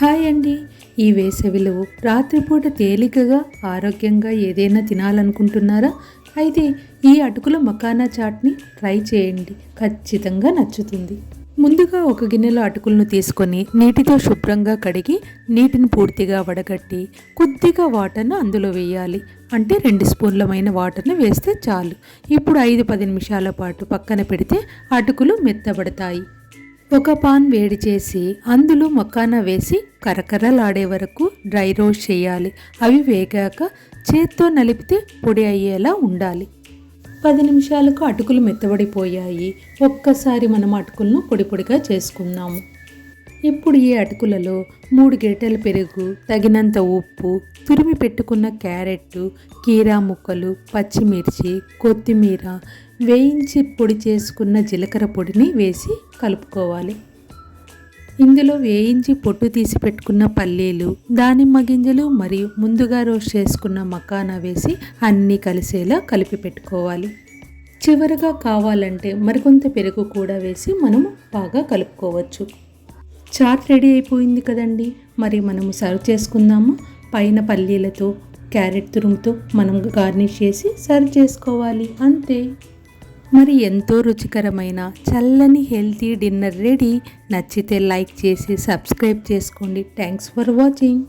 Hi అండి. ఈ వేసవిలో రాత్రిపూట తేలికగా ఆరోగ్యంగా ఏదైనా తినాలనుకుంటున్నారా? అయితే ఈ అటుకుల మకానా చాట్ని ట్రై చేయండి, ఖచ్చితంగా నచ్చుతుంది. ముందుగా ఒక గిన్నెలో అటుకులను తీసుకొని నీటితో శుభ్రంగా కడిగి నీటిని పూర్తిగా వడగట్టి కొద్దిగా వాటర్ను అందులో వేయాలి. అంటే 2 స్పూన్లమైన వాటర్ని వేస్తే చాలు. ఇప్పుడు 5-10 నిమిషాల పాటు పక్కన పెడితే అటుకులు మెత్తబడతాయి. ఒక పాన్ వేడి చేసి అందులో మకానా వేసి కరకరలాడే వరకు డ్రై రోస్ట్ చేయాలి. అవి వేగాక చేత్తో నలిపితే పొడి అయ్యేలా ఉండాలి. 10 నిమిషాలకు అటుకులు మెత్తబడిపోయాయి. ఒక్కసారి మనం అటుకులను పొడి పొడిగా చేసుకుందాము. ఇప్పుడు ఈ అటుకులలో 3 గరిటెల పెరుగు, తగినంత ఉప్పు, తురిమి పెట్టుకున్న క్యారెట్, కీరా ముక్కలు, పచ్చిమిర్చి, కొత్తిమీర, వేయించి పొడి చేసుకున్న జీలకర్ర పొడిని వేసి కలుపుకోవాలి. ఇందులో వేయించి పొట్టు తీసి పెట్టుకున్న పల్లీలు, దానిమ్మ గింజలు మరియు ముందుగా రోస్ట్ చేసుకున్న మకానా వేసి అన్నీ కలిసేలా కలిపి పెట్టుకోవాలి. చివరగా కావాలంటే మరికొంత పెరుగు కూడా వేసి మనము బాగా కలుపుకోవచ్చు. చాట్ రెడీ అయిపోయింది కదండి. మరి మనము సర్వ్ చేసుకుందాము. పైన పల్లీలతో, క్యారెట్ తురుముతో మనం గార్నిష్ చేసి సర్వ్ చేసుకోవాలి, అంతే. మరి ఎంతో రుచికరమైన చల్లని హెల్తీ డిన్నర్ రెడీ. నచ్చితే లైక్ చేసి సబ్స్క్రైబ్ చేసుకోండి. Thanks for watching.